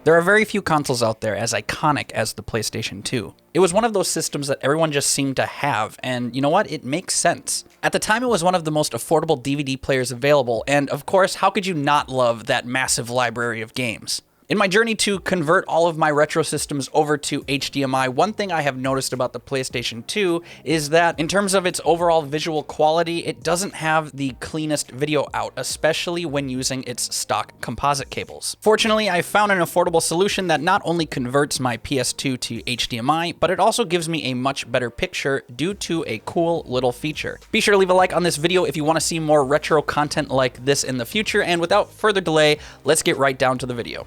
There are very few consoles out there as iconic as the PlayStation 2. It was one of those systems that everyone just seemed to have, and you know what? It makes sense. At the time, it was one of the most affordable DVD players available, and of course, how could you not love that massive library of games? In my journey to convert all of my retro systems over to HDMI, one thing I have noticed about the PlayStation 2 is that in terms of its overall visual quality, it doesn't have the cleanest video out, especially when using its stock composite cables. Fortunately, I found an affordable solution that not only converts my PS2 to HDMI, but it also gives me a much better picture due to a cool little feature. Be sure to leave a like on this video if you want to see more retro content like this in the future, and without further delay, let's get right down to the video.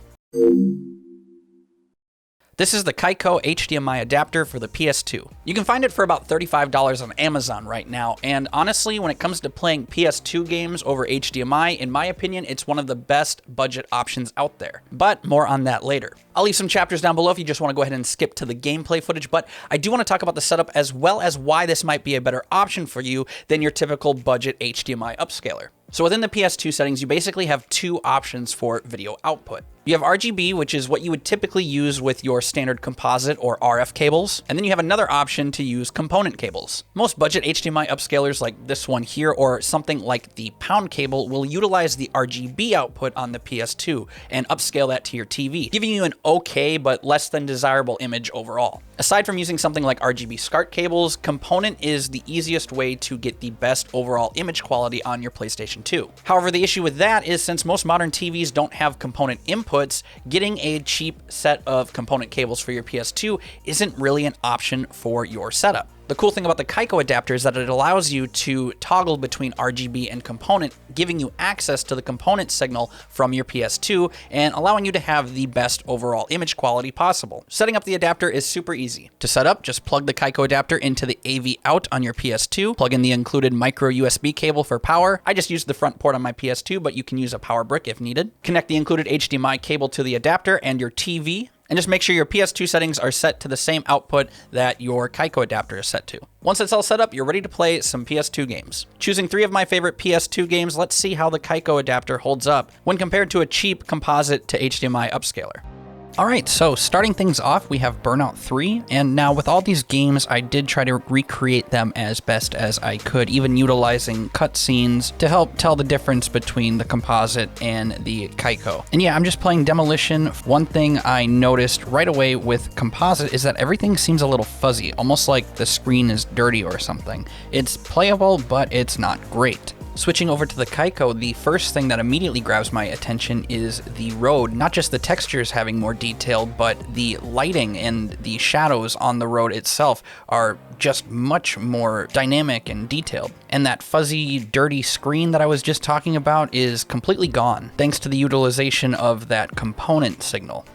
This is the Kaico HDMI adapter for the PS2. You can find it for about $35 on Amazon right now, and honestly, when it comes to playing PS2 games over HDMI, in my opinion, it's one of the best budget options out there. But more on that later. I'll leave some chapters down below if you just want to go ahead and skip to the gameplay footage, but I do want to talk about the setup as well as why this might be a better option for you than your typical budget HDMI upscaler. So within the PS2 settings, you basically have two options for video output. You have RGB, which is what you would typically use with your standard composite or RF cables, and then you have another option to use component cables. Most budget HDMI upscalers like this one here or something like the pound cable will utilize the RGB output on the PS2 and upscale that to your TV, giving you an okay but less than desirable image overall. Aside from using something like RGB SCART cables, component is the easiest way to get the best overall image quality on your PlayStation 2. However, the issue with that is since most modern TVs don't have component inputs, getting a cheap set of component cables for your PS2 isn't really an option for your setup. The cool thing about the Kaico adapter is that it allows you to toggle between RGB and component, giving you access to the component signal from your PS2 and allowing you to have the best overall image quality possible. Setting up the adapter is super easy. To set up, just plug the Kaico adapter into the AV out on your PS2, plug in the included micro USB cable for power. I just used the front port on my PS2, but you can use a power brick if needed. Connect the included HDMI cable to the adapter and your TV. And just make sure your PS2 settings are set to the same output that your Kaico adapter is set to. Once it's all set up, you're ready to play some PS2 games. Choosing 3 of my favorite PS2 games, let's see how the Kaico adapter holds up when compared to a cheap composite to HDMI upscaler. Alright, so starting things off, we have Burnout 3, and now with all these games, I did try to recreate them as best as I could, even utilizing cutscenes to help tell the difference between the composite and the Kaico. And yeah, I'm just playing Demolition. One thing I noticed right away with composite is that everything seems a little fuzzy, almost like the screen is dirty or something. It's playable, but it's not great. Switching over to the Kaico, the first thing that immediately grabs my attention is the road. Not just the textures having more detail, but the lighting and the shadows on the road itself are just much more dynamic and detailed. And that fuzzy, dirty screen that I was just talking about is completely gone, thanks to the utilization of that component signal.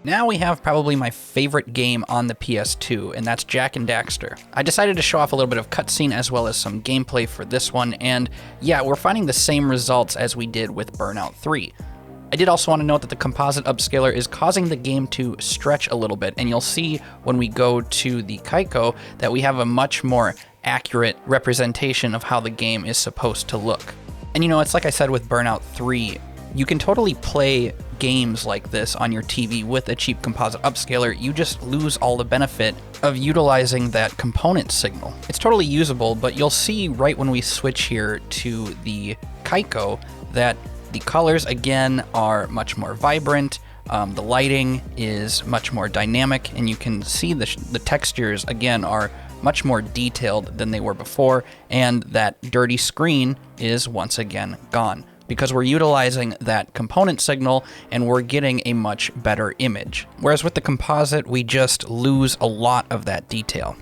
Now we have probably my favorite game on the PS2, and that's Jak and Daxter. I decided to show off a little bit of cutscene as well as some gameplay for this one, and yeah, we're finding the same results as we did with Burnout 3. I did also want to note that the composite upscaler is causing the game to stretch a little bit, and you'll see when we go to the Kaico that we have a much more accurate representation of how the game is supposed to look. And you know, it's like I said with Burnout 3, you can totally play games like this on your TV with a cheap composite upscaler. You just lose all the benefit of utilizing that component signal. It's totally usable, but you'll see right when we switch here to the Kaico that the colors again are much more vibrant. The lighting is much more dynamic, and you can see the textures again are much more detailed than they were before, and that dirty screen is once again gone, because we're utilizing that component signal and we're getting a much better image. Whereas with the composite, we just lose a lot of that detail.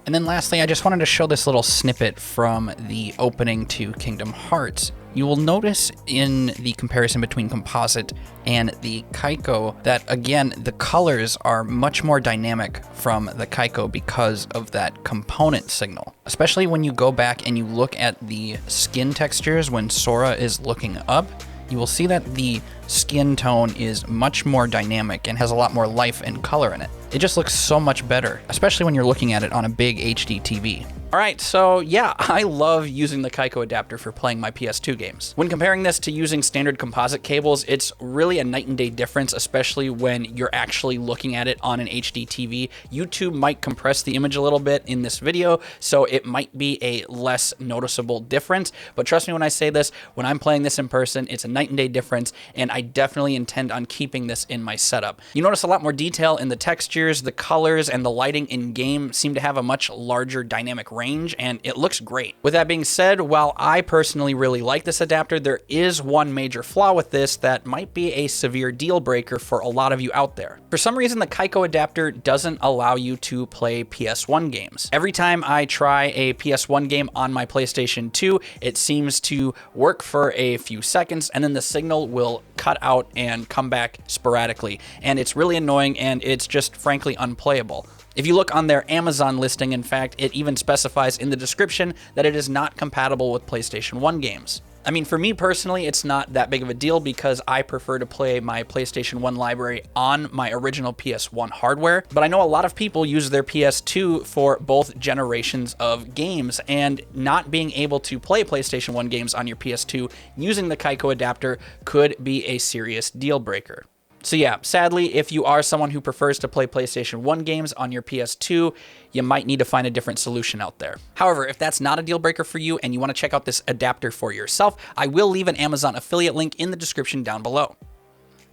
And then lastly, I just wanted to show this little snippet from the opening to Kingdom Hearts. You will notice in the comparison between composite and the Kaico that, again, the colors are much more dynamic from the Kaico because of that component signal. Especially when you go back and you look at the skin textures when Sora is looking up, you will see that the skin tone is much more dynamic and has a lot more life and color in it. it just looks so much better, especially when you're looking at it on a big HD TV. All right, so yeah, I love using the Kaico adapter for playing my PS2 games. When comparing this to using standard composite cables, it's really a night and day difference, especially when you're actually looking at it on an HD TV. YouTube might compress the image a little bit in this video, so it might be a less noticeable difference, but trust me when I say this, when I'm playing this in person, it's a night and day difference, and I definitely intend on keeping this in my setup. You notice a lot more detail in the textures, the colors, and the lighting in game seem to have a much larger dynamic range, and it looks great. With that being said, while I personally really like this adapter, there is one major flaw with this that might be a severe deal breaker for a lot of you out there. For some reason, the Kaico adapter doesn't allow you to play PS1 games. Every time I try a PS1 game on my PlayStation 2, it seems to work for a few seconds, and then the signal will cut out and come back sporadically, and it's really annoying, and it's just frankly unplayable. If you look on their Amazon listing, in fact, it even specifies in the description that it is not compatible with PlayStation 1 games. I mean, for me personally, it's not that big of a deal because I prefer to play my PlayStation 1 library on my original PS1 hardware, but I know a lot of people use their PS2 for both generations of games, and not being able to play PlayStation 1 games on your PS2 using the Kaico adapter could be a serious deal breaker. So yeah, sadly, if you are someone who prefers to play PlayStation 1 games on your PS2, you might need to find a different solution out there. However, if that's not a deal breaker for you and you want to check out this adapter for yourself, I will leave an Amazon affiliate link in the description down below.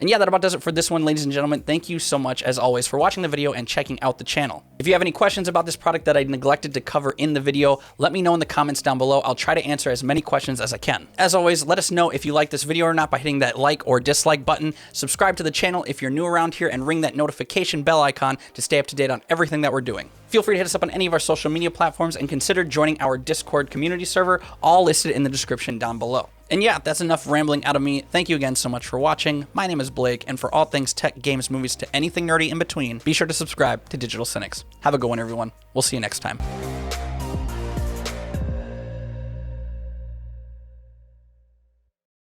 And yeah, that about does it for this one, ladies and gentlemen. Thank you so much, as always, for watching the video and checking out the channel. If you have any questions about this product that I neglected to cover in the video, let me know in the comments down below. I'll try to answer as many questions as I can. As always, let us know if you like this video or not by hitting that like or dislike button. Subscribe to the channel if you're new around here, and ring that notification bell icon to stay up to date on everything that we're doing. Feel free to hit us up on any of our social media platforms, and consider joining our Discord community server, all listed in the description down below. And yeah, that's enough rambling out of me. Thank you again so much for watching. My name is Blake, and for all things tech, games, movies, to anything nerdy in between, be sure to subscribe to Digital Cynics. Have a good one, everyone. We'll see you next time.